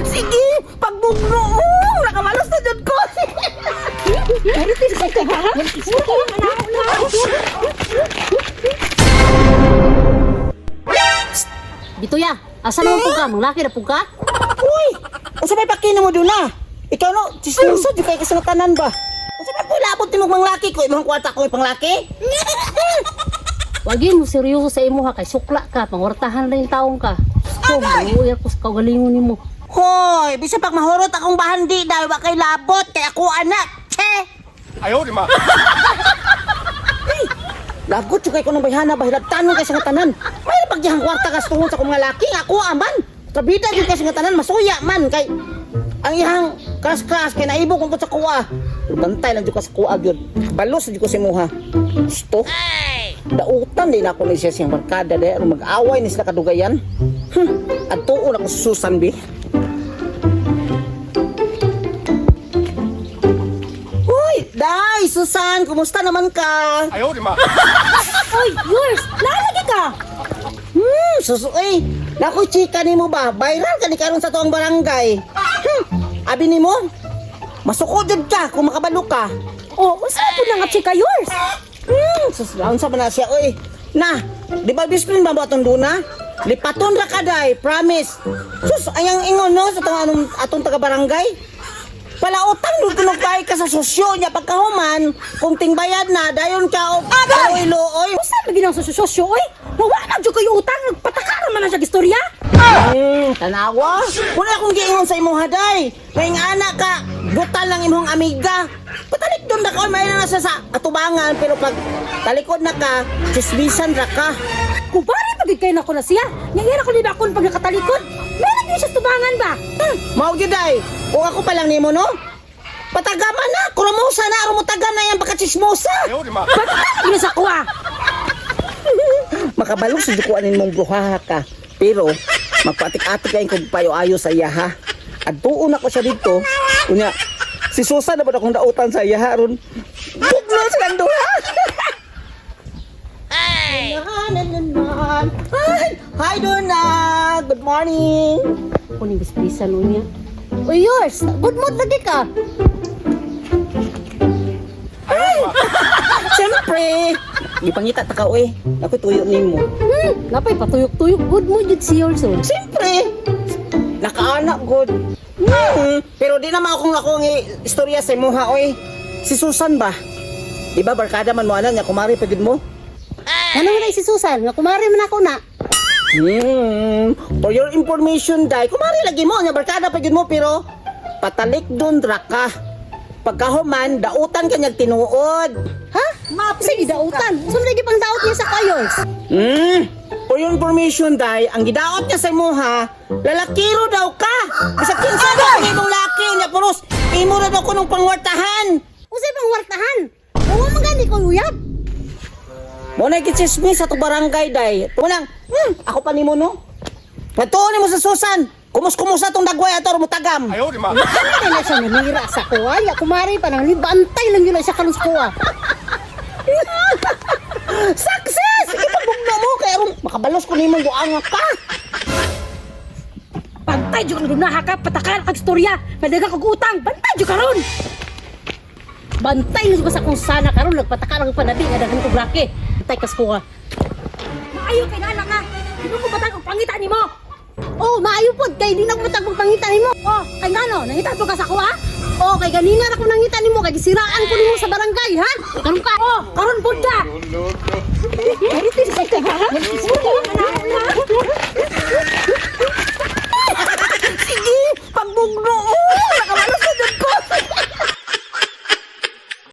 Sige, pagbugno mo. Nakamalos na dyan ko. Bituya, asa naman po ka? Manglaki na po ka? Uy, unsa may pakina mo doon na? Ikaw no, chismosa di kay kasanatanan ba? Unsa may pulabot ni mong laki ko, imong kwarta ko panglaki? Wagi mo seryoso sa imo ha, kay sukla ka, pangwartahan na yung taong ka. So, buuya ko sa kagalingon ni mo. Hoy, bisa pag mahurot akong bahandi dahil ba kay labot, kay ako anak. Che! 哎呦我的妈！ Lagot yung kay ko ng bayhana, bahilab tanong kay sa tanan. May pagyahang kwarta ka tungod sa kong mga laki, ako aman. Kabida yung kay sa tanan, masuya man. Kay, ang ihang kras-kras, kay naibo kong sa kuwa. Bantay lang yung ka sa kuwa, yun. Balos yung ko si Muha. Gusto? Dautan din ako ni siya siyang barkada dahil mag-away ni sila kadugayan. At tuon ako sususan, bi. Uy, Day, Susan, kumusta naman ka? 哎呦我的妈！ Uy, yours! Lalagi ka! Susuoy! Naku, chika ni mo ba? Viral ka ni karon sa tuwang barangay. Abi ni mo? Masukodod ka kung makabalo ka. Oh, unsa po na nga chika yours? Suslaon sa na siya, oy. Na, di ba bisprin ba mo atong duna? Lipaton ra ka, Day, promise. Sus, ayang ingon no sa tuwang atong taga-barangay. Palautan doon tinugpay ka sa sosyo niya pagkahuman, kung tingbayad na, dayon ka o luoy-luoy. Unsa ba ginang sosyo oy? Nawa na jud kayo utang, nagpatakaran man na siya istorya. Tanawa? Wala akong giingon sa imong haday. Ngayong anak ka, butal lang imong amiga. Patalik doon na ka, may na nasa sa atubangan, pero pag talikod na ka, chismisan ra ka. Kumpare pagid kay nako na siya. Nya ko nila akon pag nakatalikod. Meron din siya tubangan ba? Mao gyud ay, kung ako pa lang nimo no? Patagaman na, kuramusa na, rumutagan na yan pagkachismosa. 哎呦我的妈！ Ina sa kuha. Makabalong sa dukuanin mong bruhaha ka. Pero, magpatik-atik kayo kung payo-ayo sa iya ha. At doon ako siya dito. Kunya, si Susan na ba akong dautan sa iya ha ron? Bugno silang duha. Hey! Hi, Donna! Good morning! Kuning bisbisan mo niya. Uy, yours! Good mood lagi ka! Siyempre! Ipangita ta ka, uy. Ako tuyo nimo. Napay patuyok-tuyok. Good mood yun si yours. Siyempre! Nakaanak, good. Pero di naman akong istorya sa imuha, oy. Si Susan ba? Di ba barkada man mo anan niya, kumari pagid mo? Ano mo na si Susan? Nga kumari man ako na. For your information, Day, kumari lagi mo, niya barkada pagid mo, pero patalik doon ra ka. Pagkahuman, dautan ka niyag tinuod. Ha? Sige, dautan. Saan lagi pang daot niya sa kayos? For your information, Day, ang gidaot niya sa imuha, lalakiro daw ka. Kasi kinsa daw ang imong laki niya, puros, imo na daw ko nung pangwartahan. Usay pang wartahan. Huwag magani ko uyab. Muna ikichismis sa to barangay, Day. Tunang, ako pa ni mo, no? Patuon mo sa Susan. Kumus-kumusa tong dagway ato, rumutagam. 哎呦我的妈！ Ano na siya namira sa kuha? Ya, kumari pa nang libantay lang yun siya kalus kuha. Success! Ipabugno mo, kaya rum, makabalos ko ni mo doang ka. Bantay jud ka na ka patakaran kag istorya. Nadaga kag utang, bantay jud karon. Bantay na sa kung sana karon nagpataka lang panabi nga daghan kog laki. Bantay kas kuha. Maayo kay nala nga. Di mo ko batang pangita nimo. Oh, maayo pod kay di na ko tagpag pangita nimo. Oh, kay ngano, nangita to ka sa kuha? Oh, kay ganina ra ko nangita nimo kay gisiraan ko nimo sa barangay, ha? Karon ka. Oh, karon pud ka. no no no! Ay,